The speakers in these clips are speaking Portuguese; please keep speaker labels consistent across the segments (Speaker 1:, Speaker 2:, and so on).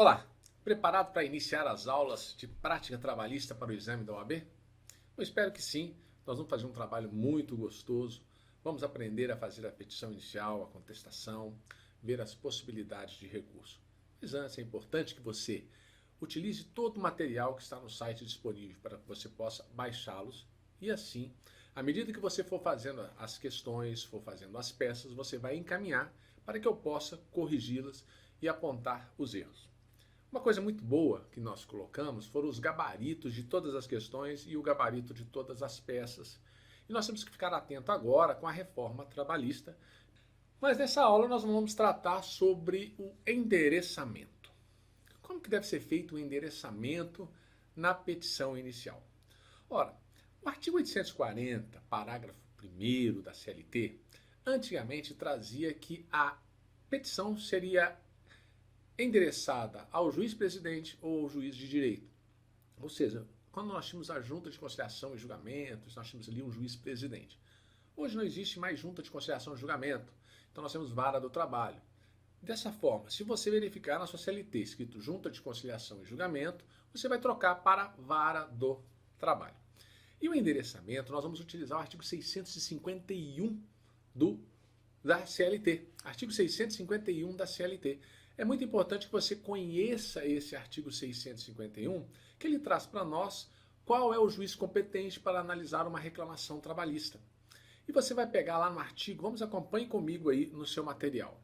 Speaker 1: Olá, preparado para iniciar as aulas de prática trabalhista para o exame da OAB? Eu espero que sim. Nós vamos fazer um trabalho muito gostoso. Vamos aprender a fazer a petição inicial, a contestação, ver as possibilidades de recurso. Mas antes é importante que você utilize todo o material que está no site disponível para que você possa baixá-los e assim, à medida que você for fazendo as questões, for fazendo as peças, você vai encaminhar para que eu possa corrigi-las e apontar os erros. Uma coisa muito boa que nós colocamos foram os gabaritos de todas as questões e o gabarito de todas as peças. E nós temos que ficar atento agora com a reforma trabalhista. Mas nessa aula nós vamos tratar sobre o endereçamento. Como que deve ser feito o endereçamento na petição inicial? Ora, o artigo 840, parágrafo 1º da CLT, antigamente trazia que a petição seria endereçada ao juiz-presidente ou ao juiz de direito. Ou seja, quando nós tínhamos a junta de conciliação e julgamentos, nós tínhamos ali um juiz-presidente. Hoje não existe mais junta de conciliação e julgamento, então nós temos vara do trabalho. Dessa forma, se você verificar na sua CLT escrito junta de conciliação e julgamento, você vai trocar para vara do trabalho. E o endereçamento, nós vamos utilizar o artigo 651 da CLT. Artigo 651 da CLT. É muito importante que você conheça esse artigo 651, que ele traz para nós qual é o juiz competente para analisar uma reclamação trabalhista. E você vai pegar lá no artigo, acompanhe comigo aí no seu material.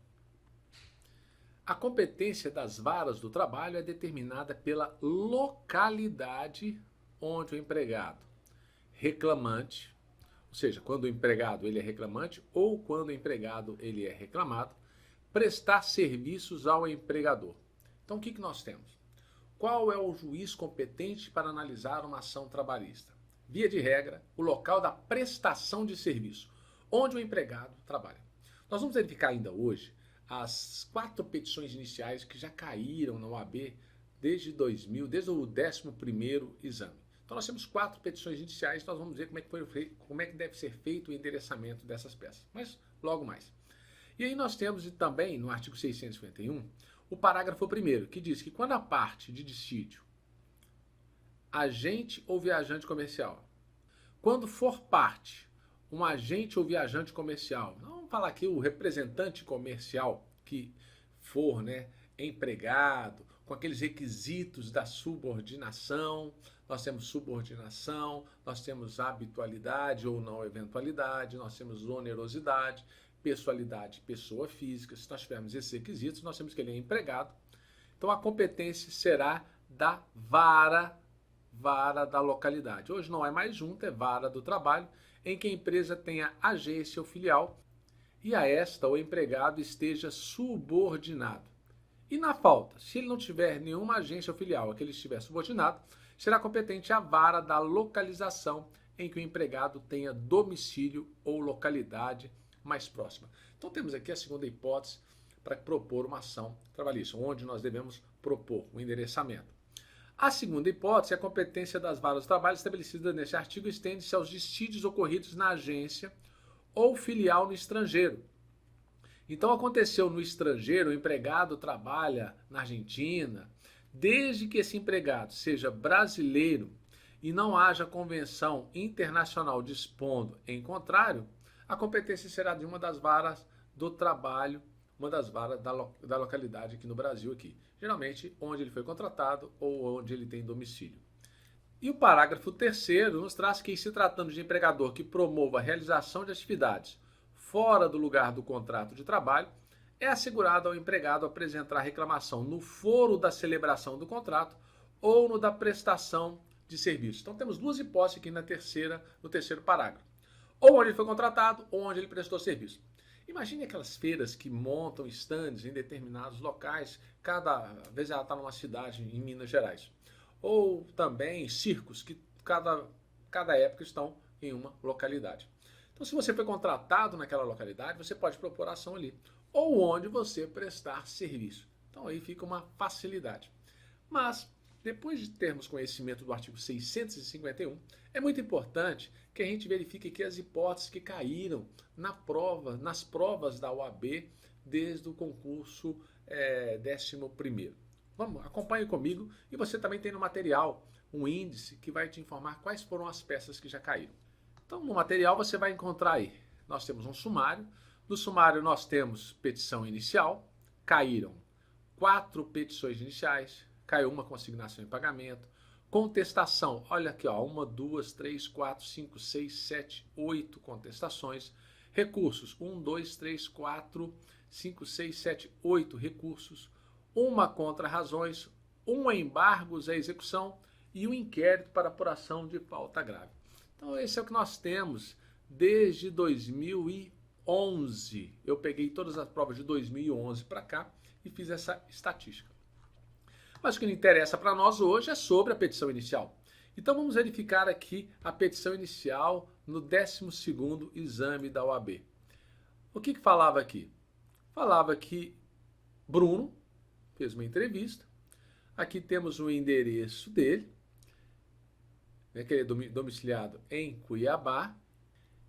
Speaker 1: A competência das varas do trabalho é determinada pela localidade onde o empregado reclamante, ou seja, quando o empregado ele é reclamante ou quando o empregado ele é reclamado, prestar serviços ao empregador. Então o que nós temos? Qual é o juiz competente para analisar uma ação trabalhista? Via de regra, o local da prestação de serviço, onde o empregado trabalha. Nós vamos verificar ainda hoje as 4 petições iniciais que já caíram na OAB desde 2000, desde o 11º exame. Então nós temos 4 petições iniciais, nós vamos ver como é que deve ser feito o endereçamento dessas peças, mas logo mais. E aí nós temos também, no artigo 651, o parágrafo 1º, que diz que quando a parte de dissídio, agente ou viajante comercial, quando for parte, um agente ou viajante comercial, não vamos falar aqui o representante comercial que for, empregado, com aqueles requisitos da subordinação, nós temos subordinação, nós temos habitualidade ou não eventualidade, nós temos onerosidade, pessoalidade, pessoa física. Se nós tivermos esses requisitos, nós temos que ele é empregado. Então a competência será da vara da localidade. Hoje não é mais junta, é vara do trabalho, em que a empresa tenha agência ou filial e a esta o empregado esteja subordinado. E na falta, se ele não tiver nenhuma agência ou filial a que ele estiver subordinado, será competente a vara da localização em que o empregado tenha domicílio ou localidade mais próxima. Então temos aqui a segunda hipótese para propor uma ação trabalhista, onde nós devemos propor o endereçamento. A segunda hipótese, a competência das varas do trabalho estabelecida neste artigo estende-se aos dissídios ocorridos na agência ou filial no estrangeiro. Então aconteceu no estrangeiro, o empregado trabalha na Argentina, desde que esse empregado seja brasileiro e não haja convenção internacional dispondo em contrário, a competência será de uma das varas do trabalho, uma das varas da localidade aqui no Brasil, aqui. Geralmente onde ele foi contratado ou onde ele tem domicílio. E o parágrafo 3º nos traz que, se tratando de empregador que promova a realização de atividades fora do lugar do contrato de trabalho, é assegurado ao empregado apresentar reclamação no foro da celebração do contrato ou no da prestação de serviço. Então temos 2 hipóteses aqui no 3º parágrafo. Ou onde ele foi contratado ou onde ele prestou serviço. Imagine aquelas feiras que montam estandes em determinados locais, cada vez ela está numa cidade em Minas Gerais. Ou também circos que cada época estão em uma localidade. Então, se você foi contratado naquela localidade, você pode propor ação ali. Ou onde você prestar serviço. Então, aí fica uma facilidade. Mas, depois de termos conhecimento do artigo 651, é muito importante que a gente verifique aqui as hipóteses que caíram nas provas da OAB desde o concurso 11º. Vamos, acompanhe comigo e você também tem no material um índice que vai te informar quais foram as peças que já caíram. Então, no material você vai encontrar aí, nós temos um sumário. No sumário nós temos petição inicial, caíram 4 petições iniciais, caiu uma consignação em pagamento. Contestação, olha aqui, ó, 1, 2, 3, 4, 5, 6, 7, 8 contestações. Recursos, 1, 2, 3, 4, 5, 6, 7, 8 recursos. Uma contra-razões, um embargos à execução e um inquérito para apuração de falta grave. Então esse é o que nós temos desde 2011. Eu peguei todas as provas de 2011 para cá e fiz essa estatística. Mas o que não interessa para nós hoje é sobre a petição inicial. Então vamos verificar aqui a petição inicial no 12º exame da OAB. O que falava aqui? Falava que Bruno fez uma entrevista, aqui temos o endereço dele, né, que ele é domiciliado em Cuiabá,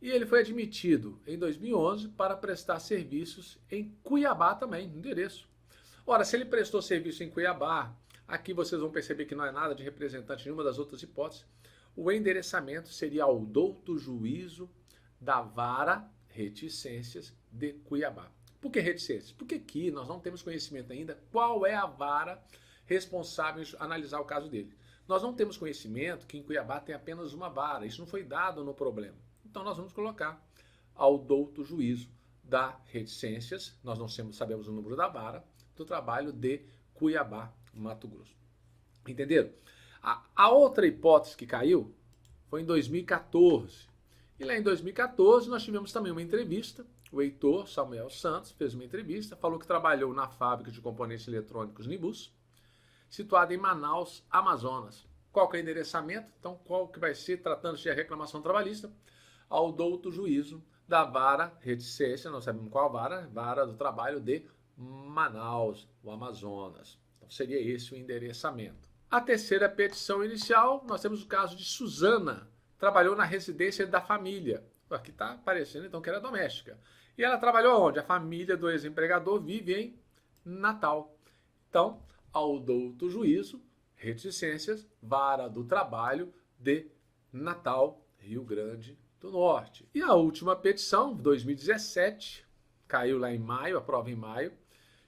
Speaker 1: e ele foi admitido em 2011 para prestar serviços em Cuiabá também, no endereço. Ora, se ele prestou serviço em Cuiabá, aqui vocês vão perceber que não é nada de representante em nenhuma das outras hipóteses, o endereçamento seria ao douto juízo da Vara Reticências de Cuiabá. Por que reticências? Porque aqui nós não temos conhecimento ainda qual é a vara responsável em analisar o caso dele. Nós não temos conhecimento que em Cuiabá tem apenas uma vara, isso não foi dado no problema. Então nós vamos colocar ao douto juízo da reticências, nós não sabemos o número da vara, do trabalho de Cuiabá, Mato Grosso. Entenderam? A outra hipótese que caiu foi em 2014. E lá em 2014 nós tivemos também uma entrevista. O Heitor Samuel Santos fez uma entrevista, falou que trabalhou na fábrica de componentes eletrônicos Nibus, situada em Manaus, Amazonas. Qual que é o endereçamento? Então, qual que vai ser, tratando-se de reclamação trabalhista, ao douto juízo da Vara Reticência, não sabemos qual vara do trabalho de Manaus, o Amazonas. Então, seria esse o endereçamento. A terceira petição inicial, nós temos o caso de Suzana, trabalhou na residência da família. Aqui está aparecendo então que era doméstica. E ela trabalhou onde? A família do ex-empregador vive em Natal. Então, ao douto juízo, reticências, Vara do Trabalho de Natal, Rio Grande do Norte. E a última petição, 2017, caiu lá em maio, a prova em maio.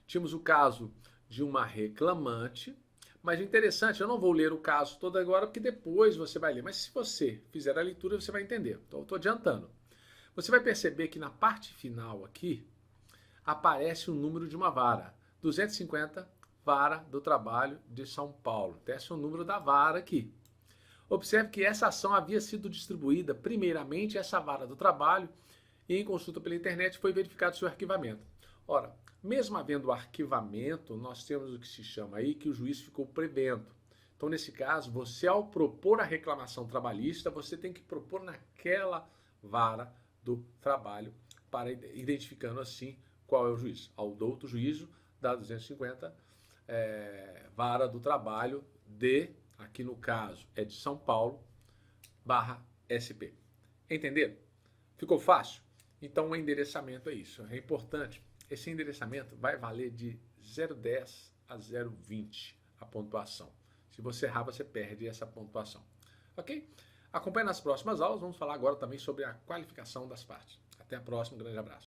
Speaker 1: Tínhamos o caso de uma reclamante, mas interessante, eu não vou ler o caso todo agora, porque depois você vai ler. Mas se você fizer a leitura, você vai entender. Então, eu estou adiantando. Você vai perceber que na parte final aqui, aparece o número de uma vara. 250, Vara do Trabalho de São Paulo. Esse é o número da vara aqui. Observe que essa ação havia sido distribuída, primeiramente, essa Vara do Trabalho, e em consulta pela internet foi verificado seu arquivamento. Ora, mesmo havendo arquivamento, nós temos o que se chama aí que o juiz ficou prevento. Então, nesse caso, você ao propor a reclamação trabalhista, você tem que propor naquela vara do trabalho, para identificando assim qual é o juiz. Ao douto juízo da 250, Vara do Trabalho de, aqui no caso é de São Paulo, /SP. Entenderam? Ficou fácil? Então o endereçamento é isso, é importante. Esse endereçamento vai valer de 0,10 a 0,20 a pontuação. Se você errar, você perde essa pontuação. Ok? Acompanhe nas próximas aulas, vamos falar agora também sobre a qualificação das partes. Até a próxima, um grande abraço.